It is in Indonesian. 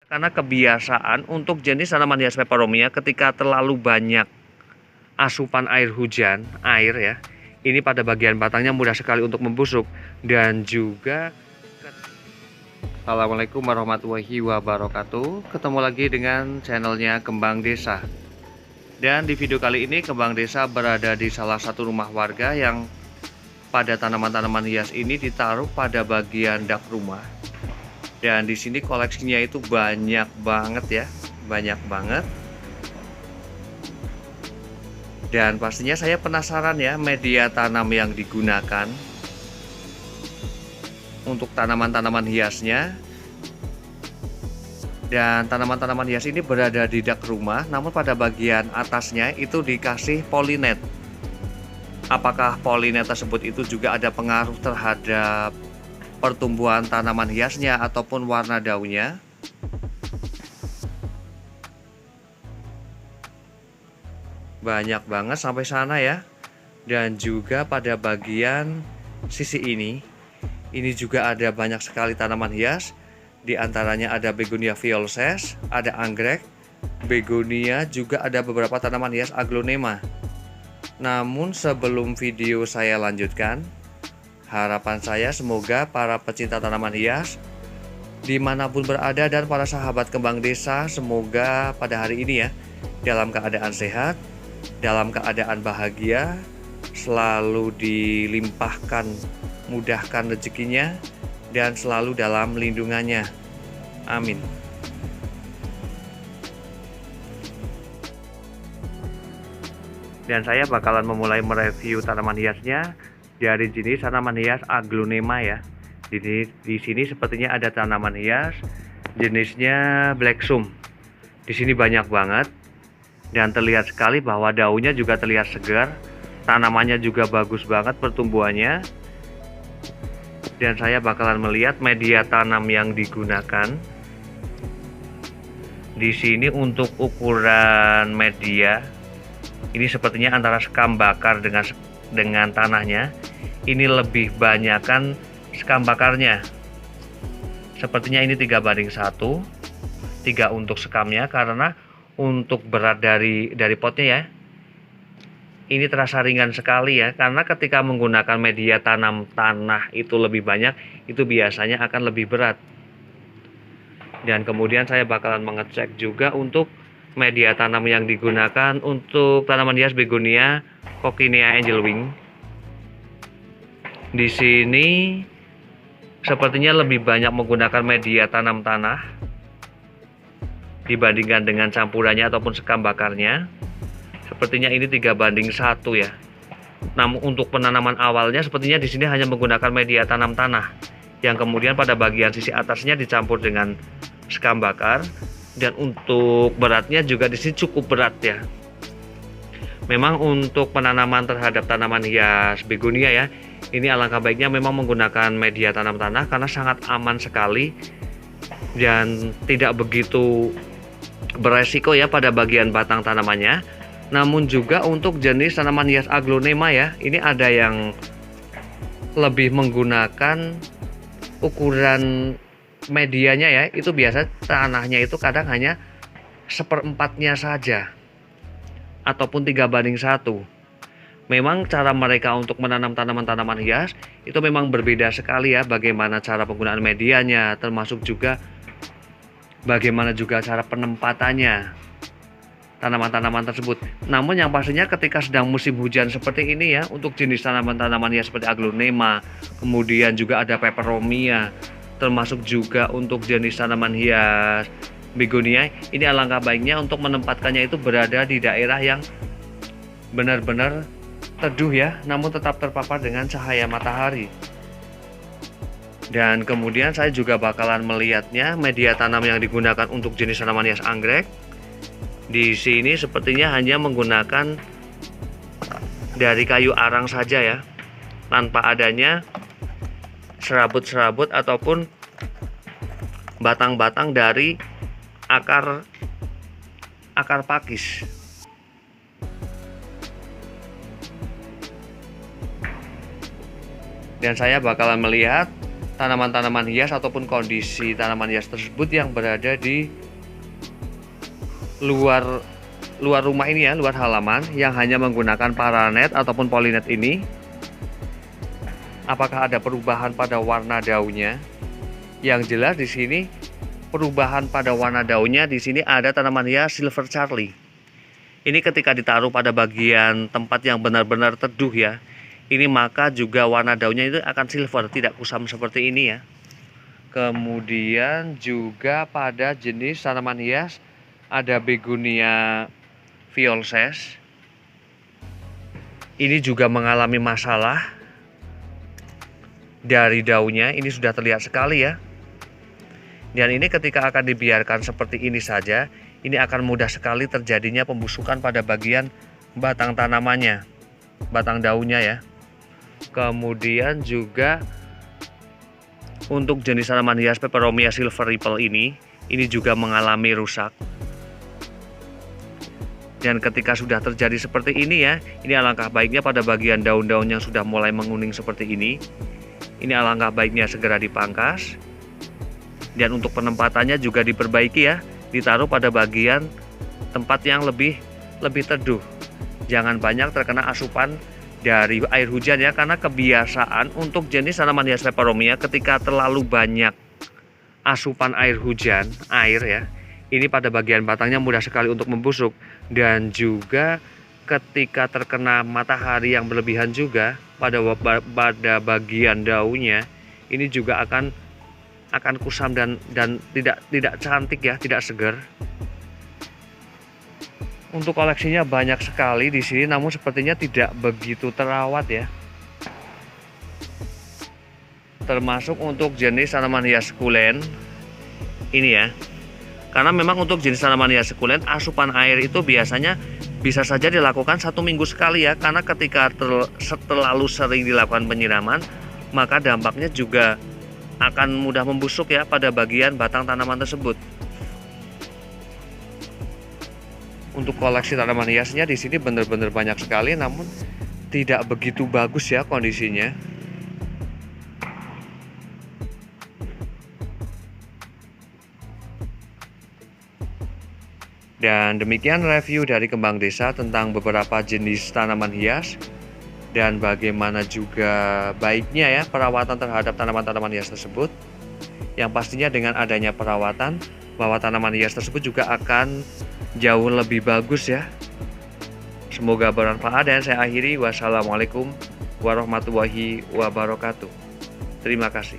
Karena kebiasaan untuk jenis tanaman hias peperomia ketika terlalu banyak asupan air hujan, ya, ini pada bagian batangnya mudah sekali untuk membusuk dan juga. Assalamualaikum warahmatullahi wabarakatuh. Ketemu lagi dengan channelnya Kembang Desa. Dan di video kali ini Kembang Desa berada di salah satu rumah warga yang pada tanaman-tanaman hias ini ditaruh pada bagian dak rumah. Dan di sini koleksinya itu banyak banget ya, banyak banget. Dan pastinya saya penasaran ya media tanam yang digunakan untuk tanaman-tanaman hiasnya. Dan tanaman-tanaman hias ini berada di dak rumah, namun pada bagian atasnya itu dikasih polinet. Apakah polinet tersebut itu juga ada pengaruh terhadap pertumbuhan tanaman hiasnya ataupun warna daunnya? Banyak banget sampai sana ya. Dan juga pada bagian sisi ini juga ada banyak sekali tanaman hias. Di antaranya ada begonia violacea, ada anggrek, begonia, juga ada beberapa tanaman hias aglonema. Namun sebelum video saya lanjutkan, harapan saya semoga para pecinta tanaman hias dimanapun berada dan para sahabat Kembang Desa semoga pada hari ini ya dalam keadaan sehat, dalam keadaan bahagia, selalu dilimpahkan, mudahkan rezekinya, dan selalu dalam lindungannya. Amin. Dan saya bakalan memulai mereview tanaman hiasnya dari jenis tanaman hias aglonema ya. Di sini sepertinya ada tanaman hias jenisnya blacksum. Di sini banyak banget dan terlihat sekali bahwa daunnya juga terlihat segar. Tanamannya juga bagus banget pertumbuhannya. Dan saya bakalan melihat media tanam yang digunakan. Di sini untuk ukuran media ini sepertinya antara sekam bakar dengan tanahnya. Ini lebih banyakkan sekam bakarnya. Sepertinya ini 3:1, 3 untuk sekamnya, karena untuk berat dari potnya ya, ini terasa ringan sekali ya, karena ketika menggunakan media tanam tanah itu lebih banyak, itu biasanya akan lebih berat. Dan kemudian saya bakalan mengecek juga untuk media tanam yang digunakan untuk tanaman hias begonia Coccinea angelwing. Di sini sepertinya lebih banyak menggunakan media tanam tanah dibandingkan dengan campurannya ataupun sekam bakarnya. Sepertinya ini 3:1 ya. Namun untuk penanaman awalnya sepertinya di sini hanya menggunakan media tanam tanah yang kemudian pada bagian sisi atasnya dicampur dengan sekam bakar. Dan untuk beratnya juga di sini cukup berat ya. Memang untuk penanaman terhadap tanaman hias begonia ya, ini alangkah baiknya memang menggunakan media tanam tanah karena sangat aman sekali dan tidak begitu beresiko ya pada bagian batang tanamannya. Namun juga untuk jenis tanaman hias aglonema ya, ini ada yang lebih menggunakan ukuran medianya ya, itu biasa tanahnya itu kadang hanya 1/4-nya saja ataupun 3:1. Memang cara mereka untuk menanam tanaman-tanaman hias itu memang berbeda sekali ya, bagaimana cara penggunaan medianya, termasuk juga bagaimana juga cara penempatannya tanaman-tanaman tersebut. Namun yang pastinya ketika sedang musim hujan seperti ini ya, untuk jenis tanaman-tanaman hias seperti aglonema, kemudian juga ada peperomia, termasuk juga untuk jenis tanaman hias begonia, ini alangkah baiknya untuk menempatkannya itu berada di daerah yang benar-benar teduh ya, namun tetap terpapar dengan cahaya matahari. Dan kemudian saya juga bakalan melihatnya media tanam yang digunakan untuk jenis tanaman hias anggrek. Di sini sepertinya hanya menggunakan dari kayu arang saja ya, tanpa adanya serabut-serabut ataupun batang-batang dari akar pakis. Dan saya bakalan melihat tanaman-tanaman hias ataupun kondisi tanaman hias tersebut yang berada di luar rumah ini ya, luar halaman, yang hanya menggunakan paranet ataupun polinet ini. Apakah ada perubahan pada warna daunnya? Yang jelas di sini perubahan pada warna daunnya, di sini ada tanaman hias Silver Charlie. Ini ketika ditaruh pada bagian tempat yang benar-benar teduh ya, ini maka juga warna daunnya itu akan silver, tidak kusam seperti ini ya. Kemudian juga pada jenis tanaman hias ada Begonia Violces. Ini juga mengalami masalah dari daunnya, ini sudah terlihat sekali ya. Dan ini ketika akan dibiarkan seperti ini saja, ini akan mudah sekali terjadinya pembusukan pada bagian batang tanamannya, batang daunnya ya. Kemudian juga untuk jenis tanaman hias Peperomia Silver Ripple ini juga mengalami rusak. Dan ketika sudah terjadi seperti ini ya, ini alangkah baiknya pada bagian daun-daun yang sudah mulai menguning seperti ini alangkah baiknya segera dipangkas. Dan untuk penempatannya juga diperbaiki ya, ditaruh pada bagian tempat yang lebih teduh. Jangan banyak terkena asupan dari air hujan ya, karena kebiasaan untuk jenis tanaman hias Peperomia ketika terlalu banyak asupan air hujan, ya, ini pada bagian batangnya mudah sekali untuk membusuk. Dan juga ketika terkena matahari yang berlebihan juga pada bagian daunnya, ini juga akan kusam dan tidak cantik ya, tidak segar. Untuk koleksinya banyak sekali di sini, namun sepertinya tidak begitu terawat ya. Termasuk untuk jenis tanaman hias sukulen ini ya. Karena memang untuk jenis tanaman hias sukulen, asupan air itu biasanya bisa saja dilakukan 1 minggu sekali ya. Karena ketika terlalu sering dilakukan penyiraman, maka dampaknya juga akan mudah membusuk ya pada bagian batang tanaman tersebut. Untuk koleksi tanaman hiasnya di sini benar-benar banyak sekali, namun tidak begitu bagus ya kondisinya. Dan demikian review dari Kembang Desa tentang beberapa jenis tanaman hias dan bagaimana juga baiknya ya perawatan terhadap tanaman-tanaman hias tersebut. Yang pastinya dengan adanya perawatan, bahwa tanaman hias tersebut juga akan jauh lebih bagus ya. Semoga bermanfaat, dan saya akhiri. Wassalamualaikum warahmatullahi wabarakatuh. Terima kasih.